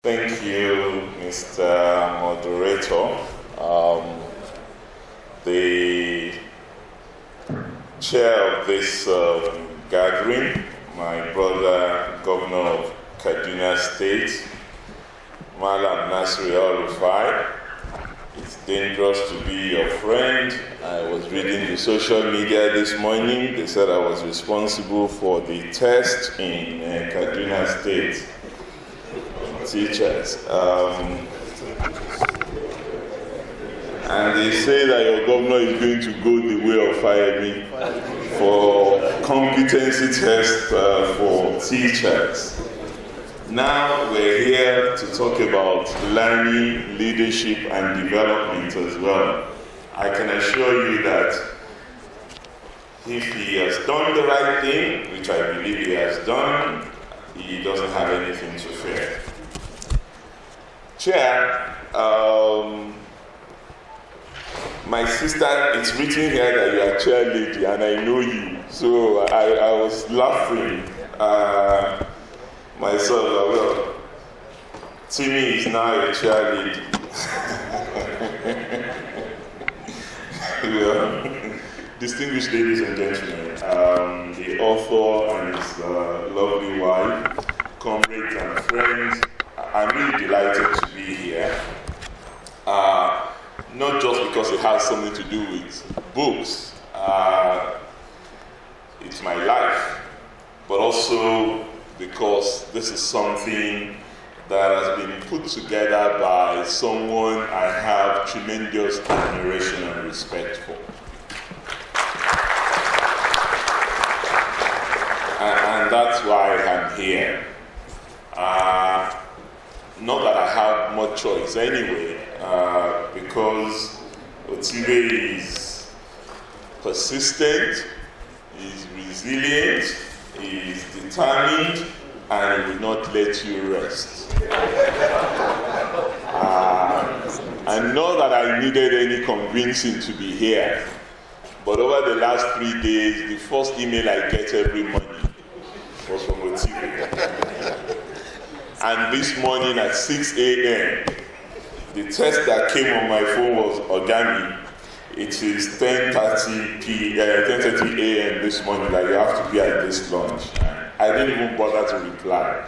Thank you, Mr. Moderator. The chair of this gathering, my brother, Governor of Kaduna State, Malam Nasri Al-Rufai. It's dangerous to be your friend. I was reading the social media this morning. They said I was responsible for the test in Kaduna State. Teachers. And they say that your governor is going to go the way of Fayemi for competency test for teachers. Now we're here to talk about learning, leadership, and development as well. I can assure you that if he has done the right thing, which I believe he has done, he doesn't have anything to fear. Chair, my sister, it's written here that you are chair lady, and I know you, so I was laughing. Myself, well, Timmy is now a chair lady. Well, distinguished ladies and gentlemen, the author and his lovely wife, comrades and friends, I'm really delighted to be here. Not just because it has something to do with books, it's my life, but also because this is something that has been put together by someone I have tremendous admiration and respect for. And that's why I'm here. Not that I have much choice anyway, because Otive is persistent, is resilient, is determined, and he will not let you rest. And not that I needed any convincing to be here, but over the last 3 days, the first email I get every morning was from Otive. And this morning at 6 a.m., the text that came on my phone was Ogami. It is 10:30 a.m. this morning that you have to be at this lunch. I didn't even bother to reply.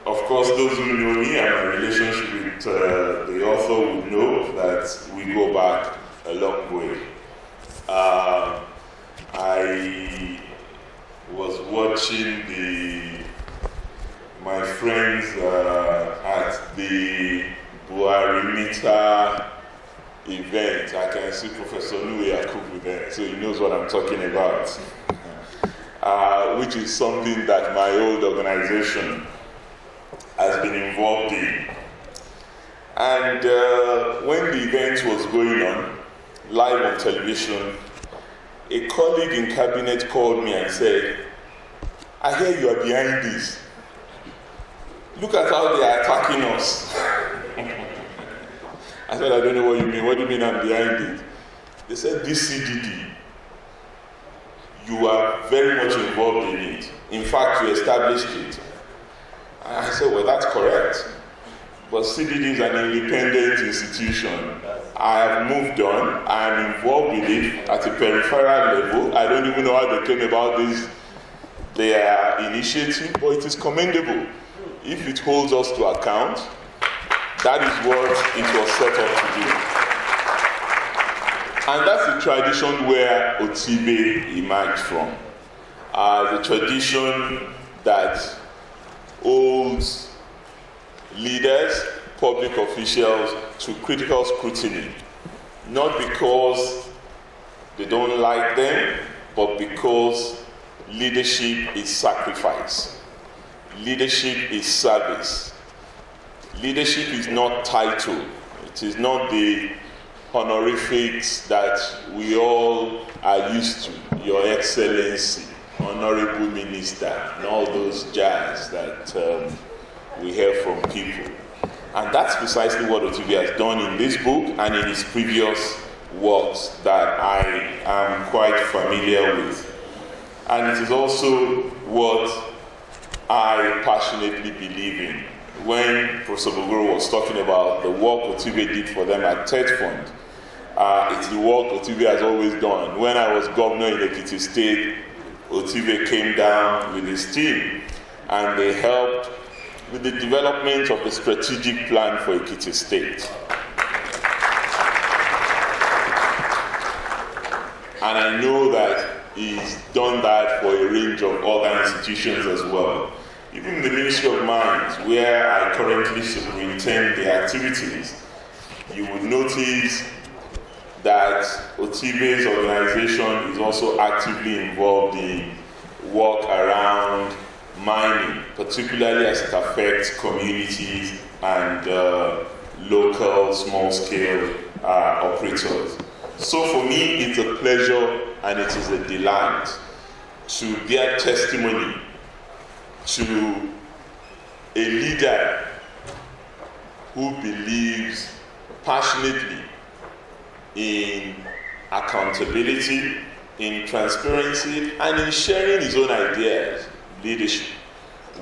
Of course, those who know me and my relationship with the author would know that we go back a long way. I was watching my friends at the Buhari event. I can see Professor Nui Yakubu there, so he knows what I'm talking about, which is something that my old organization has been involved in. And when the event was going on, live on television, a colleague in cabinet called me and said, I hear you are behind this. Look at how they are attacking us. I said, I don't know what you mean. What do you mean I'm behind it? They said, this CDD, you are very much involved in it. In fact, you established it. And I said, well, that's correct. But CDD is an independent institution. I have moved on. I am involved with it at a peripheral level. I don't even know how they came about their initiative, but it is commendable. If it holds us to account, that is what it was set up to do. And that's the tradition where Otive emerged from. The tradition that holds leaders, public officials to critical scrutiny, not because they don't like them, but because leadership is sacrifice. Leadership is service. Leadership is not title. It is not the honorifics that we all are used to. Your Excellency, Honorable Minister, and all those jazz that we hear from people. And that's precisely what Otive has done in this book and in his previous works that I am quite familiar with. And it is also what I passionately believe in. When Professor Igbuzor was talking about the work Otive did for them at TED Fund, it's the work Otive has always done. When I was governor in Ekiti State, Otive came down with his team and they helped with the development of the strategic plan for Ekiti State. And I know that he's done that for a range of other institutions as well. Even the Ministry of Mines, where I currently superintend the activities, you would notice that Otive's organization is also actively involved in work around mining, particularly as it affects communities and local small-scale operators. So for me, it's a pleasure and it is a delight to bear testimony to a leader who believes passionately in accountability, in transparency, and in sharing his own ideas, leadership,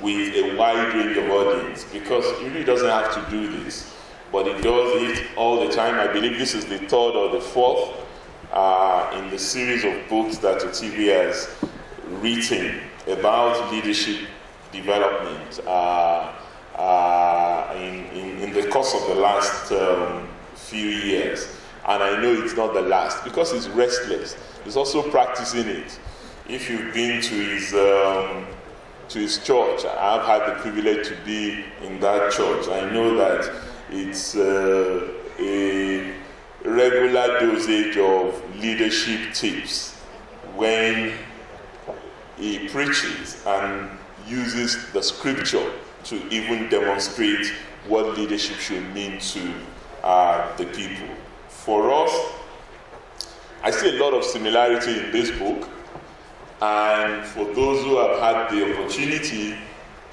with a wide range of audience, because he really doesn't have to do this, but he does it all the time. I believe this is the third or the fourth in the series of books that Otive has written about leadership development in the course of the last few years. And I know it's not the last, because he's restless. He's also practicing it. If you've been to his church, I've had the privilege to be in that church. I know that it's a regular dosage of leadership tips when he preaches and uses the scripture to even demonstrate what leadership should mean to the people. For us, I see a lot of similarity in this book, and for those who have had the opportunity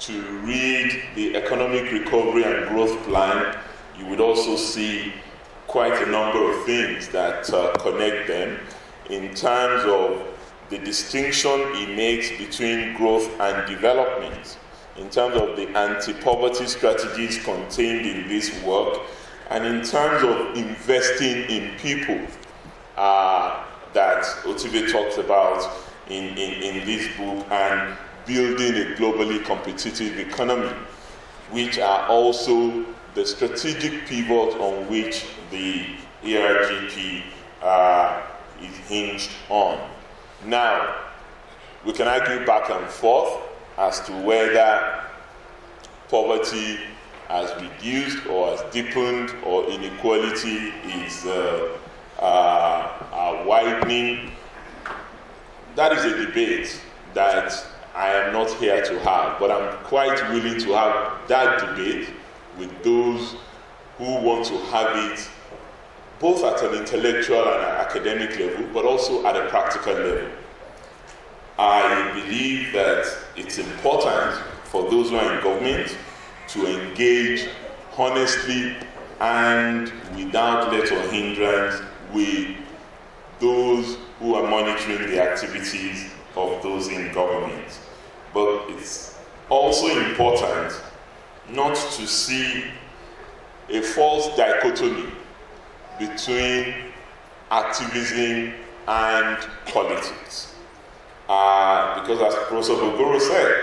to read the Economic Recovery and Growth Plan, you would also see quite a number of things that connect them in terms of the distinction he makes between growth and development, in terms of the anti-poverty strategies contained in this work, and in terms of investing in people that Otive talks about in this book, and building a globally competitive economy, which are also the strategic pivot on which the ERGP is hinged on. Now, we can argue back and forth as to whether poverty has reduced or has deepened, or inequality is widening. That is a debate that I am not here to have, but I'm quite willing to have that debate with those who want to have it both at an intellectual and an academic level, but also at a practical level. I believe that it's important for those who are in government to engage honestly and without let or hindrance with those who are monitoring the activities of those in government. But it's also important not to see a false dichotomy between activism and politics. Because as Professor Igbuzor said,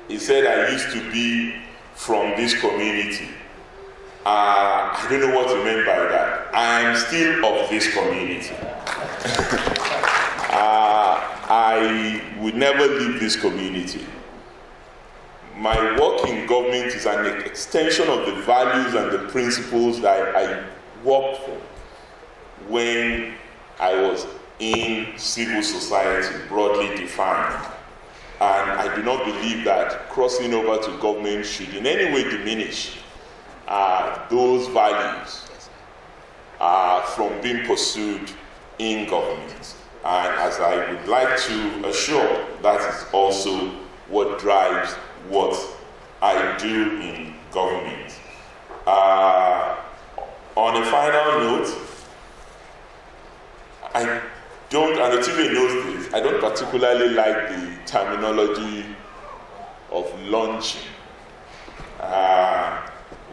he said, I used to be from this community. I don't know what he meant by that. I am still of this community. I would never leave this community. My work in government is an extension of the values and the principles that I worked for when I was in civil society, broadly defined. And I do not believe that crossing over to government should in any way diminish those values from being pursued in government. And as I would like to assure, that is also what drives what I do in government. On a final note, I don't, and Otive knows this, I don't particularly like the terminology of launching,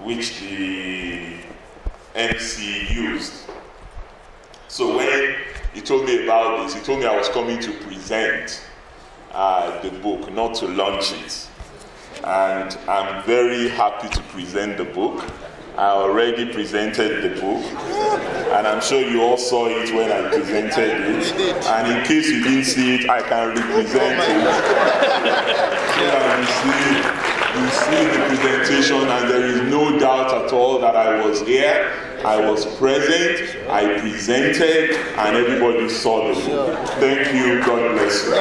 which the MC used. So when he told me about this, he told me I was coming to present the book, not to launch it. And I'm very happy to present the book. I already presented the book, and I'm sure you all saw it when I presented it. And in case you didn't see it, I can represent it. So that you see the presentation, and there is no doubt at all that I was here, I was present, I presented, and everybody saw the book. Thank you. God bless you.